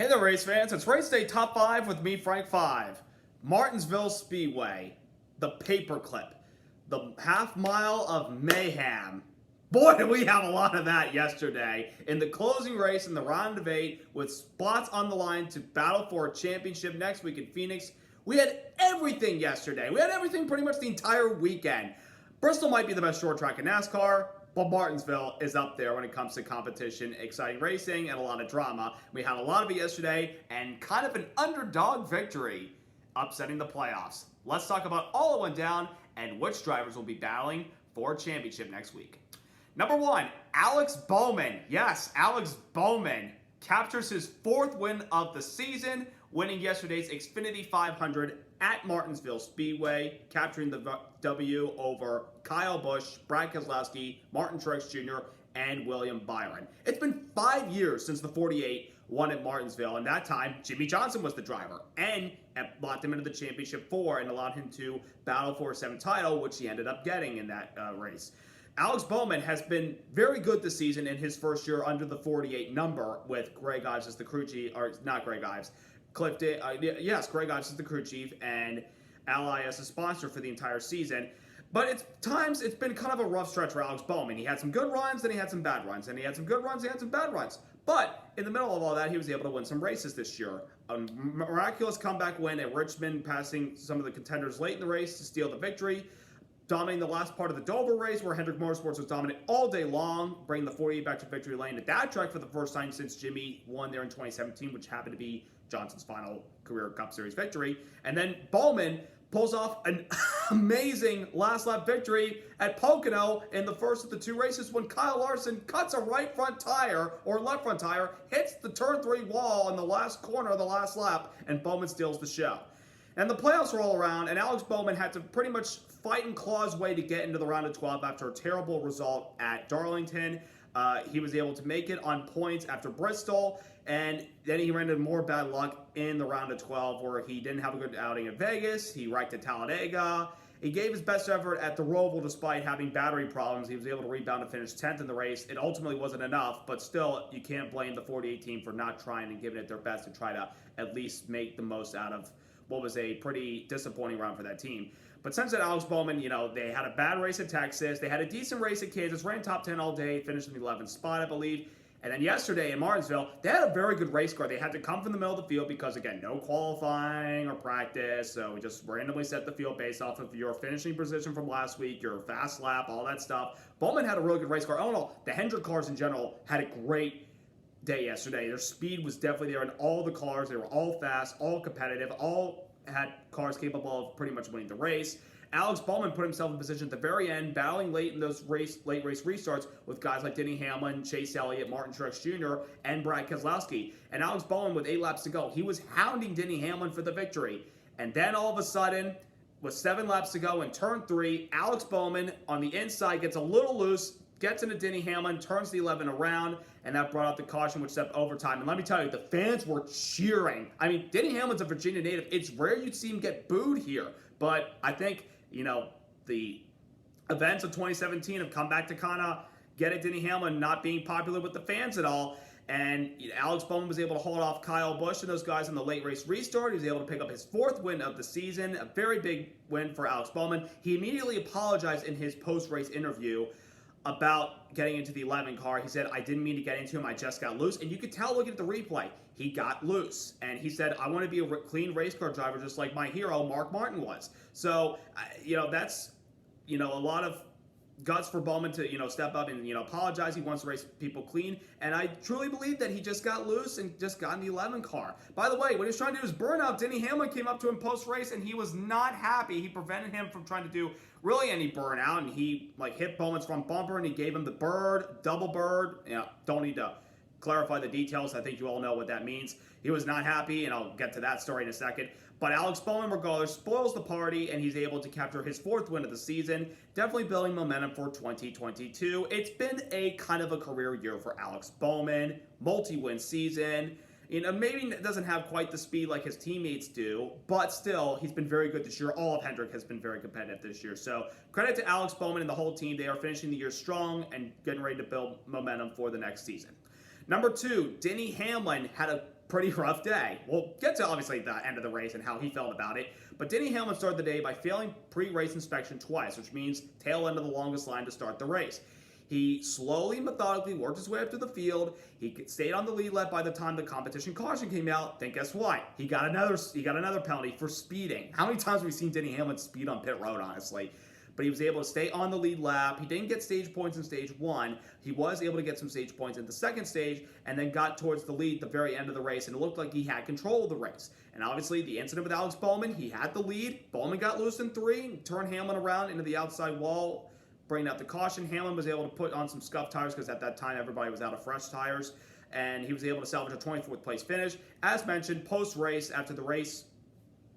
Hey there, race fans. It's Race Day Top 5 with me, Frank 5. Martinsville Speedway, the paperclip, the half mile of mayhem. Boy, did we have a lot of that yesterday. In the closing race in the round of 8, with spots on the line to battle for a championship next week in Phoenix, we had everything yesterday. We had everything pretty much the entire weekend. Bristol might be the best short track in NASCAR, but Martinsville is up there when it comes to competition, exciting racing, and a lot of drama. We had a lot of it yesterday, and kind of an underdog victory, upsetting the playoffs. Let's talk about all that went down and which drivers will be battling for a championship next week. Number 1, Alex Bowman. Yes, Alex Bowman captures his 4th win of the season, winning yesterday's Xfinity 500 at Martinsville Speedway, capturing the W over Kyle Busch, Brad Keselowski, Martin Truex Jr., and William Byron. It's been 5 years since the 48 won at Martinsville, and that time Jimmy Johnson was the driver and locked him into the championship 4 and allowed him to battle for a 7th title, which he ended up getting in that race. Alex Bowman has been very good this season in his first year under the 48 number with Greg Ives as the crew chief, or not Greg Ives, Greg Ives is the crew chief and Ally as a sponsor for the entire season. But it's been kind of a rough stretch for Alex Bowman. He had some good runs, then he had some bad runs, and he had some good runs, he had some bad runs. But in the middle of all that, he was able to win some races this year. A miraculous comeback win at Richmond, passing some of the contenders late in the race to steal the victory. Dominating the last part of the Dover race, where Hendrick Motorsports was dominant all day long, bringing the 48 back to victory lane at that track for the first time since Jimmy won there in 2017, which happened to be Johnson's final career Cup Series victory. And then Bowman pulls off an amazing last lap victory at Pocono in the first of the 2 races when Kyle Larson cuts a right front tire, or left front tire, hits the turn 3 wall in the last corner of the last lap, and Bowman steals the show. And the playoffs roll around, and Alex Bowman had to pretty much fight and claw his way to get into the round of 12 after a terrible result at Darlington. He was able to make it on points after Bristol, and then he ran into more bad luck in the round of 12 where he didn't have a good outing at Vegas. He wrecked at Talladega. He gave his best effort at the Roval despite having battery problems. He was able to rebound and finish 10th in the race. It ultimately wasn't enough, but still, you can't blame the 48 team for not trying and giving it their best to try to at least make the most out of what was a pretty disappointing round for that team. But since then, Alex Bowman, they had a bad race at Texas. They had a decent race at Kansas, ran top 10 all day, finished in the 11th spot, I believe. And then yesterday in Martinsville, they had a very good race car. They had to come from the middle of the field because, again, no qualifying or practice. So we just randomly set the field based off of your finishing position from last week, your fast lap, all that stuff. Bowman had a really good race car. All in all, the Hendrick cars in general had a great day yesterday. Their speed was definitely there in all the cars. They were all fast, all competitive, all had cars capable of pretty much winning the race. Alex Bowman put himself in position at the very end, battling late in those late race restarts with guys like Denny Hamlin, Chase Elliott, Martin Truex Jr., and Brad Keselowski. And Alex Bowman, with 8 laps to go, he was hounding Denny Hamlin for the victory. And then all of a sudden, with 7 laps to go in turn 3, Alex Bowman on the inside gets a little loose, gets into Denny Hamlin, turns the 11 around, and that brought out the caution, which set overtime. And let me tell you, the fans were cheering. I mean, Denny Hamlin's a Virginia native. It's rare you'd see him get booed here. But I think, the events of 2017 have come back to kind of get at Denny Hamlin not being popular with the fans at all. And Alex Bowman was able to hold off Kyle Busch and those guys in the late race restart. He was able to pick up his 4th win of the season, a very big win for Alex Bowman. He immediately apologized in his post-race interview about getting into the 11 car. He said, "I didn't mean to get into him, I just got loose." And you could tell looking at the replay, he got loose. And he said, "I want to be a clean race car driver just like my hero, Mark Martin, was." So, that's, a lot of guts for Bowman to, step up and, apologize. He wants to race people clean. And I truly believe that he just got loose and just got in the 11 car. By the way, when he was trying to do his burnout, Denny Hamlin came up to him post-race and he was not happy. He prevented him from trying to do really any burnout. And he, hit Bowman's front bumper and he gave him the bird, double bird. Don't need to clarify the details. I think you all know what that means. He was not happy, and I'll get to that story in a second. But Alex Bowman, regardless, spoils the party, and he's able to capture his 4th win of the season, definitely building momentum for 2022. It's been a kind of a career year for Alex Bowman, multi-win season. Maybe it doesn't have quite the speed like his teammates do, but still, he's been very good this year. All of Hendrick has been very competitive this year. So credit to Alex Bowman and the whole team. They are finishing the year strong and getting ready to build momentum for the next season. Number 2, Denny Hamlin had a pretty rough day. We'll get to obviously the end of the race and how he felt about it. But Denny Hamlin started the day by failing pre-race inspection twice, which means tail end of the longest line to start the race. He slowly, methodically worked his way up to the field. He stayed on the lead lap by the time the competition caution came out. Then guess what? He got another penalty for speeding. How many times have we seen Denny Hamlin speed on pit road, honestly? But he was able to stay on the lead lap. He didn't get stage points in stage 1. He was able to get some stage points in the second stage and then got towards the lead at the very end of the race, and it looked like he had control of the race. And obviously, the incident with Alex Bowman, he had the lead. Bowman got loose in 3, turned Hamlin around into the outside wall, bringing out the caution. Hamlin was able to put on some scuffed tires because at that time, everybody was out of fresh tires, and he was able to salvage a 24th place finish. As mentioned, post-race, after the race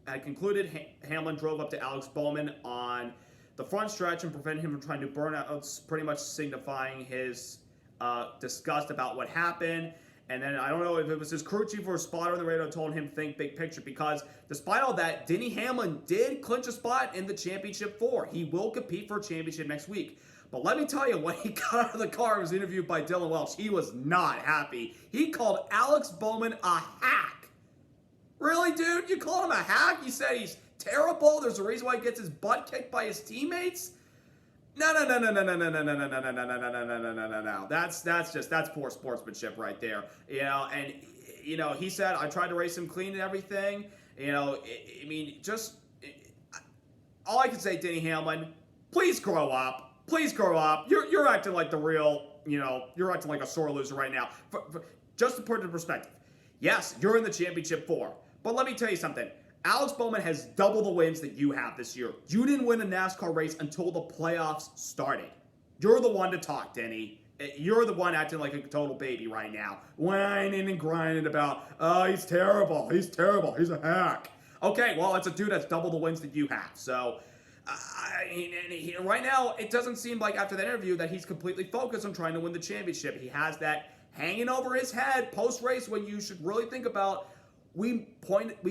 had concluded, Hamlin drove up to Alex Bowman on the front stretch and prevented him from trying to burn out, pretty much signifying his disgust about what happened. And then I don't know if it was his crew chief or a spotter on the radio told him to think big picture, because despite all that, Denny Hamlin did clinch a spot in the Championship 4. He will compete for a championship next week. But let me tell you, when he got out of the car and was interviewed by Dylan Welch, he was not happy. He called Alex Bowman a hack. Really, dude? You called him a hack? You said he's terrible? There's a reason why he gets his butt kicked by his teammates? No. That's poor sportsmanship right there. And he said, I tried to race him clean and everything. All I can say, Denny Hamlin, please grow up. Please grow up. You're acting like the real, you're acting like a sore loser right now. Just to put it in perspective. Yes, you're in the Championship 4. But let me tell you something. Alex Bowman has double the wins that you have this year. You didn't win a NASCAR race until the playoffs started. You're the one to talk, Denny. You're the one acting like a total baby right now. Whining and grinding about, oh, he's terrible. He's terrible. He's a hack. Okay, well, it's a dude that's double the wins that you have. So, right now, it doesn't seem like after that interview that he's completely focused on trying to win the championship. He has that hanging over his head post-race when you should really think about, we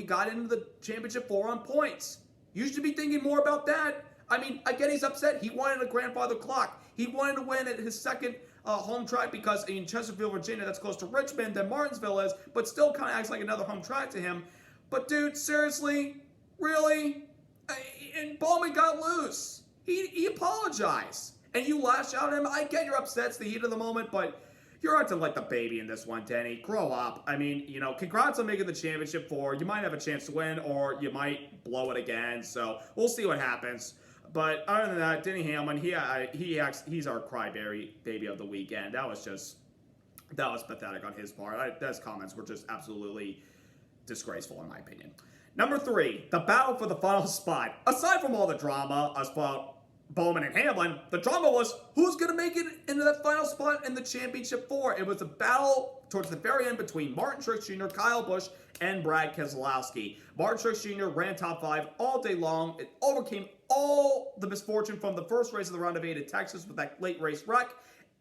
got into the Championship 4 on points. You should be thinking more about that. I get he's upset. He wanted a grandfather clock. He wanted to win at his second home track because in Chesterfield, Virginia, that's close to Richmond than Martinsville is, but still kind of acts like another home track to him. But dude, seriously? Really? And Bowman got loose. He apologized. And you lash out at him. I get you're upset. It's the heat of the moment, but you're acting like the baby in this one, Denny. Grow up. Congrats on making the Championship 4. You might have a chance to win, or you might blow it again. So we'll see what happens. But other than that, Denny Hamlin, he's our crybaby baby of the weekend. That was pathetic on his part. Those comments were just absolutely disgraceful, in my opinion. Number 3, the battle for the final spot. Aside from all the drama about Bowman and Hamlin, the drama was who's going to make it into that final spot in the Championship 4. It was a battle towards the very end between Martin Truex Jr., Kyle Busch, and Brad Keselowski. Martin Truex Jr. ran top 5 all day long. It overcame all the misfortune from the first race of the round of 8 at Texas with that late race wreck.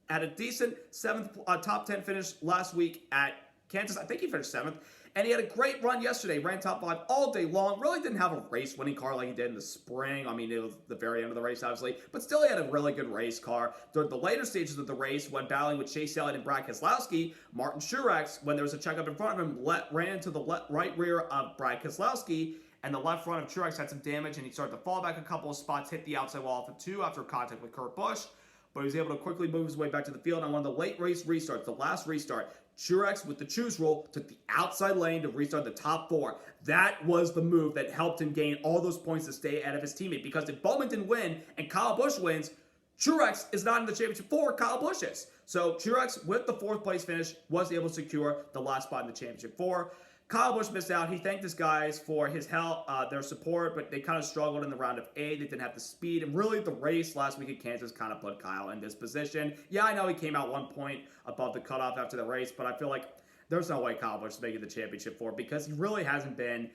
Had a decent 7th top 10 finish last week at Kansas. I think he finished 7th. And he had a great run yesterday. Ran top 5 all day long. Really didn't have a race-winning car like he did in the spring. It was the very end of the race, obviously. But still, he had a really good race car. During the later stages of the race, when battling with Chase Elliott and Brad Keselowski, Martin Truex, when there was a checkup in front of him, ran to the right rear of Brad Keselowski, and the left front of Truex had some damage, and he started to fall back a couple of spots, hit the outside wall for 2 after contact with Kurt Busch. But he was able to quickly move his way back to the field on one of the late race restarts, the last restart. Truex, with the choose rule, took the outside lane to restart the top 4. That was the move that helped him gain all those points to stay ahead of his teammate. Because if Bowman didn't win and Kyle Busch wins, Truex is not in the Championship 4, Kyle Busch is. So Truex, with the 4th place finish, was able to secure the last spot in the Championship 4. Kyle Busch missed out. He thanked his guys for his help, their support, but they kind of struggled in the round of 8. They didn't have the speed, and really the race last week at Kansas kind of put Kyle in this position. Yeah, I know he came out 1 point above the cutoff after the race, but I feel like there's no way Kyle Busch is making the Championship 4 because he really hasn't been.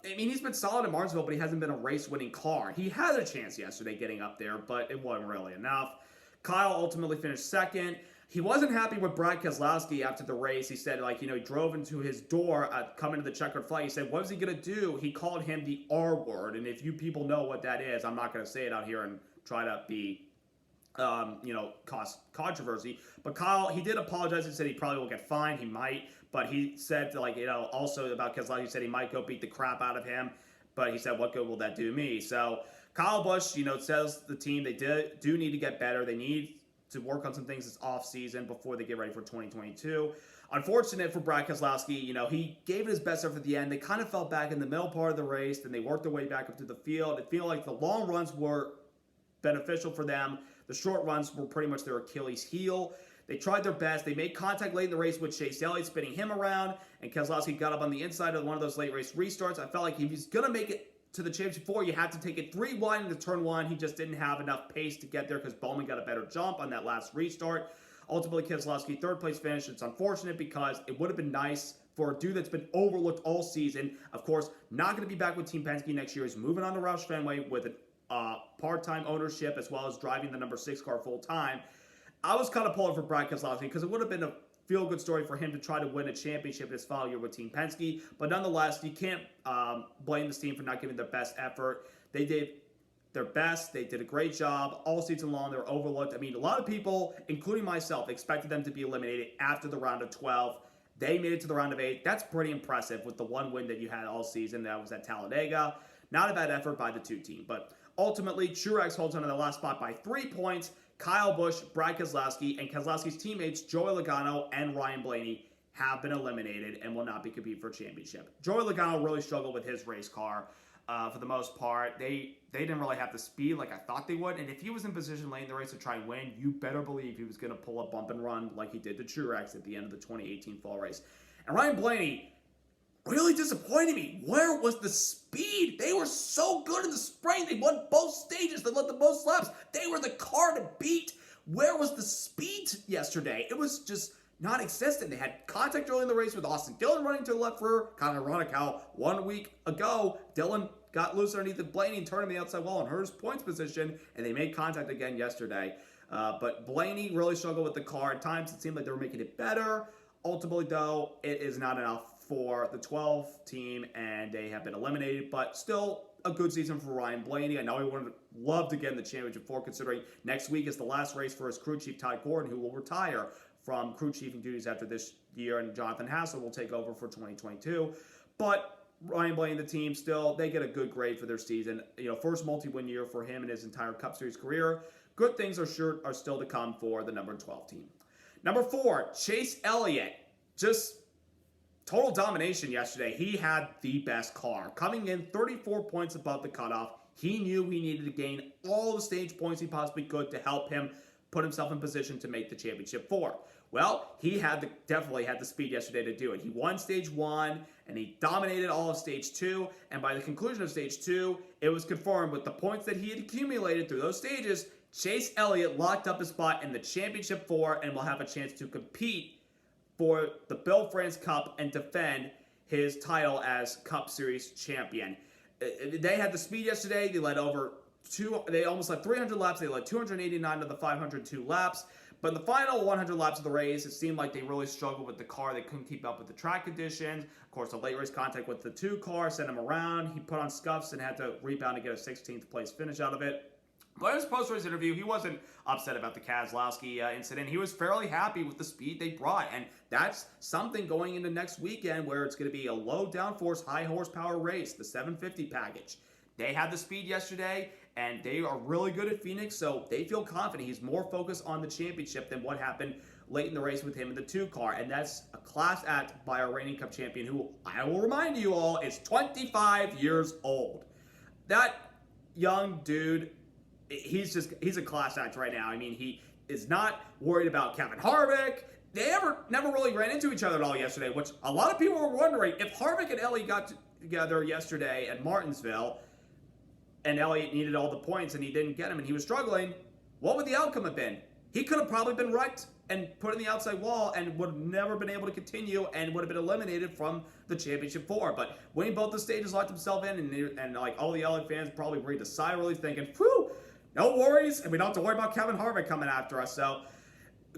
He's been solid in Martinsville, but he hasn't been a race-winning car. He had a chance yesterday getting up there, but it wasn't really enough. Kyle ultimately finished 2nd. He wasn't happy with Brad Keselowski after the race. He said, he drove into his door coming to the checkered flag. He said, what was he going to do? He called him the R word. And if you people know what that is, I'm not going to say it out here and try to be, cause controversy. But Kyle, he did apologize and said he probably will get fined. He might. But he said, also about Keselowski, he said he might go beat the crap out of him. But he said, what good will that do me? So Kyle Busch, tells the team they do need to get better. They need to work on some things this offseason before they get ready for 2022. Unfortunate for Brad Keselowski, he gave it his best effort at the end. They kind of fell back in the middle part of the race, then they worked their way back up to the field. It feel like the long runs were beneficial for them. The short runs were pretty much their Achilles heel. They tried their best. They made contact late in the race with Chase Elliott, spinning him around, and Keselowski got up on the inside of one of those late race restarts. I felt like if he's going to make it to the championship 4, you have to take it 3 wide into turn 1. He just didn't have enough pace to get there because Bowman got a better jump on that last restart. Ultimately, Keselowski, 3rd place finish. It's unfortunate because it would have been nice for a dude that's been overlooked all season. Of course, not going to be back with Team Penske next year. He's moving on to Roush Fenway with a part-time ownership as well as driving the number 6 car full-time. I was kind of pulling for Brad Keselowski because it would have been a feel-good story for him to try to win a championship his final year with Team Penske. But nonetheless, you can't blame this team for not giving their best effort. They did their best. They did a great job all season long. They were overlooked. I mean, a lot of people, including myself, expected them to be eliminated after the round of 12. They made it to the round of 8. That's pretty impressive with the one win that you had all season. That was at Talladega. Not a bad effort by the 2 team. But ultimately, Truex holds on to the last spot by 3 points. Kyle Busch, Brad Keselowski, and Keselowski's teammates Joey Logano and Ryan Blaney have been eliminated and will not be competing for a championship. Joey Logano really struggled with his race car for the most part. They didn't really have the speed like I thought they would, and if he was in position late in the race to try and win, you better believe he was going to pull a bump and run like he did to Truex at the end of the 2018 fall race. And Ryan Blaney really disappointed me. Where was the speed? They were so good in the spring. They won both stages. They led the most laps. They were the car to beat. Where was the speed yesterday? It was just non-existent. They had contact early in the race with Austin Dillon running to the left for, kind of ironic how 1 week ago, Dillon got loose underneath the Blaney and turned on the outside wall and hurt his points position, and they made contact again yesterday. But Blaney really struggled with the car. At times, it seemed like they were making it better. Ultimately, though, it is not enough for the 12 team, and they have been eliminated, but still a good season for Ryan Blaney. I know he would have loved to get in the championship 4, considering next week is the last race for his crew chief, Ty Gordon, who will retire from crew chiefing duties after this year, and Jonathan Hassel will take over for 2022. But Ryan Blaney and the team, still, they get a good grade for their season. First multi-win year for him in his entire Cup Series career. Good things are still to come for the number 12 team. Number 4, Chase Elliott. Just total domination yesterday. He had the best car. Coming in 34 points above the cutoff, he knew he needed to gain all the stage points he possibly could to help him put himself in position to make the championship 4. Well, he definitely had the speed yesterday to do it. He won stage 1, and he dominated all of stage 2, and by the conclusion of stage 2, it was confirmed with the points that he had accumulated through those stages, Chase Elliott locked up his spot in the championship 4 and will have a chance to compete for the Bill France Cup and defend his title as Cup Series champion. They had the speed yesterday. They almost led 300 laps. They led 289 of the 502 laps. But in the final 100 laps of the race, it seemed like they really struggled with the car. They couldn't keep up with the track conditions. Of course, the late race contact with the 2 car sent him around. He put on scuffs and had to rebound to get a 16th place finish out of it. But in his post-race interview, he wasn't upset about the Keselowski incident. He was fairly happy with the speed they brought. And that's something going into next weekend where it's going to be a low downforce, high horsepower race, the 750 package. They had the speed yesterday, and they are really good at Phoenix, so they feel confident. He's more focused on the championship than what happened late in the race with him in the 2 car. And that's a class act by our reigning Cup champion, who, I will remind you all, is 25 years old. That young dude, he's a class act right now. I mean, he is not worried about Kevin Harvick. They never really ran into each other at all yesterday, which a lot of people were wondering if Harvick and Elliot got together yesterday at Martinsville and Elliot needed all the points and he didn't get them and he was struggling, what would the outcome have been? He could have probably been wrecked and put in the outside wall and would have never been able to continue and would have been eliminated from the championship 4. But winning both the stages locked himself in, and like all the Elliot fans probably breathed a sigh of relief thinking, whew, no worries, and we don't have to worry about Kevin Harvick coming after us. So,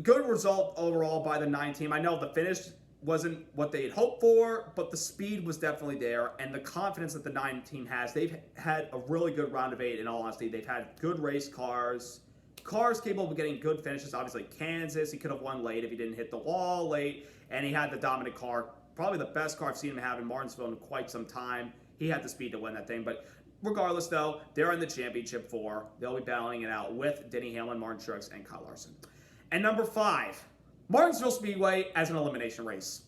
good result overall by the 9 team. I know the finish wasn't what they had hoped for, but the speed was definitely there, and the confidence that the 9 team has. They've had a really good round of 8, in all honesty. They've had good race cars capable of getting good finishes. Obviously, Kansas, he could have won late if he didn't hit the wall late. and he had the dominant car, probably the best car I've seen him have in Martinsville in quite some time. He had the speed to win that thing, but regardless, though, they're in the championship 4. They'll be battling it out with Denny Hamlin, Martin Truex, and Kyle Larson. And number 5, Martinsville Speedway as an elimination race.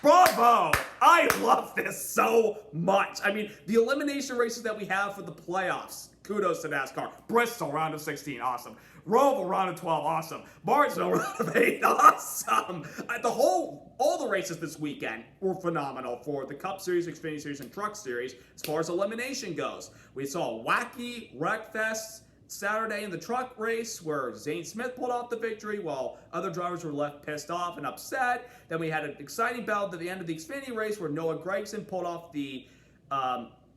Bravo! I love this so much. I mean, the elimination races that we have for the playoffs, kudos to NASCAR. Bristol, round of 16, awesome. Roval, round of 12, awesome. Martinsville, round of 8, awesome. All the races this weekend were phenomenal for the Cup Series, Xfinity Series, and Truck Series as far as elimination goes. We saw a wacky wreck fest Saturday in the truck race where Zane Smith pulled off the victory while other drivers were left pissed off and upset. Then we had an exciting battle at the end of the Xfinity race where Noah Gragson pulled off the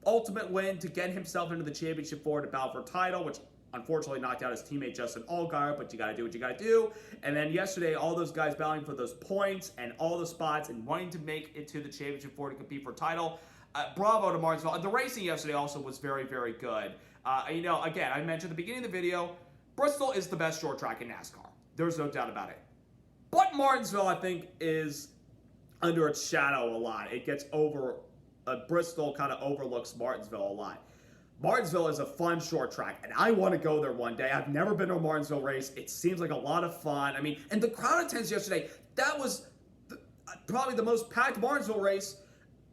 ultimate win to get himself into the championship 4 to battle for title, which unfortunately knocked out his teammate Justin Allgaier, but you got to do what you got to do. And then yesterday, all those guys battling for those points and all the spots and wanting to make it to the championship 4 to compete for title. Bravo to Martinsville. The racing yesterday also was very, very good. Again, I mentioned at the beginning of the video, Bristol is the best short track in NASCAR. There's no doubt about it. But Martinsville, I think, is under its shadow a lot. It gets Bristol kind of overlooks Martinsville a lot. Martinsville is a fun short track, and I want to go there one day. I've never been to a Martinsville race. It seems like a lot of fun. I mean, and the crowd attendance yesterday, that was probably the most packed Martinsville race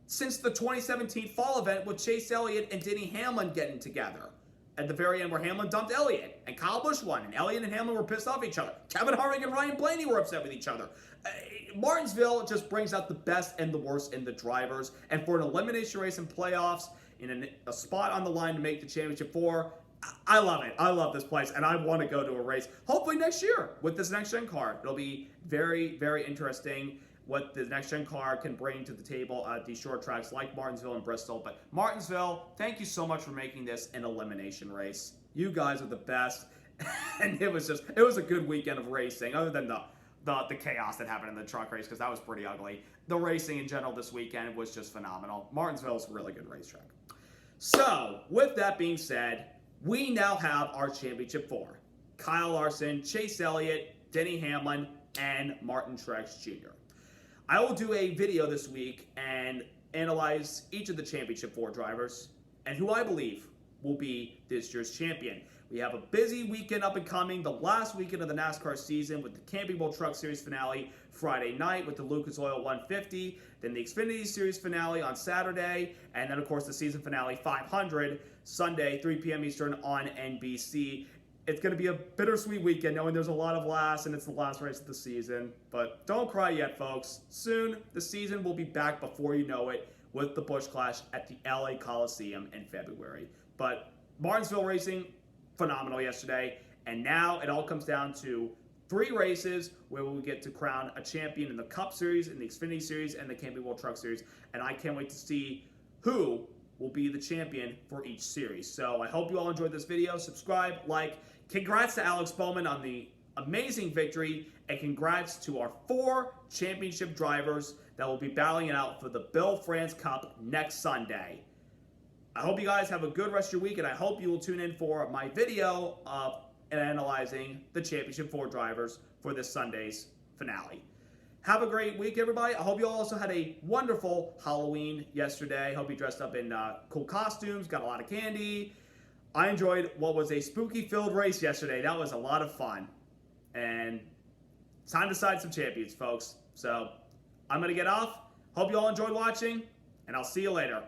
since the 2017 fall event with Chase Elliott and Denny Hamlin getting together. At the very end where Hamlin dumped Elliot, and Kyle Busch won, and Elliott and Hamlin were pissed off at each other. Kevin Harvick and Ryan Blaney were upset with each other. Martinsville just brings out the best and the worst in the drivers, and for an elimination race and playoffs, in a spot on the line to make the championship 4, I love it. I love this place, and I want to go to a race, hopefully next year, with this next-gen car. It'll be very, very interesting what the next-gen car can bring to the table at these short tracks like Martinsville and Bristol. But Martinsville, thank you so much for making this an elimination race. You guys are the best. And it was a good weekend of racing, other than the chaos that happened in the truck race, because that was pretty ugly. The racing in general this weekend was just phenomenal. Martinsville's a really good racetrack. So, with that being said, we now have our championship 4. Kyle Larson, Chase Elliott, Denny Hamlin, and Martin Truex Jr. I will do a video this week and analyze each of the championship 4 drivers and who I believe will be this year's champion. We have a busy weekend up and coming, the last weekend of the NASCAR season with the Camping World Truck Series finale Friday night with the Lucas Oil 150, then the Xfinity Series finale on Saturday, and then of course the season finale 500 Sunday, 3 p.m. Eastern on NBC. It's going to be a bittersweet weekend knowing there's a lot of laughs and it's the last race of the season. But don't cry yet, folks. Soon, the season will be back before you know it with the Busch Clash at the LA Coliseum in February. But Martinsville racing, phenomenal yesterday. And now it all comes down to 3 races where we get to crown a champion in the Cup Series, in the Xfinity Series, and the Camping World Truck Series. And I can't wait to see who will be the champion for each series. So I hope you all enjoyed this video. Subscribe, like. Congrats to Alex Bowman on the amazing victory, and congrats to our 4 championship drivers that will be battling it out for the Bill France Cup next Sunday. I hope you guys have a good rest of your week, and I hope you will tune in for my video of analyzing the championship 4 drivers for this Sunday's finale. Have a great week, everybody. I hope you all also had a wonderful Halloween yesterday. I hope you dressed up in cool costumes, got a lot of candy. I enjoyed what was a spooky-filled race yesterday. That was a lot of fun. And it's time to decide some champions, folks. So I'm going to get off. Hope you all enjoyed watching, and I'll see you later.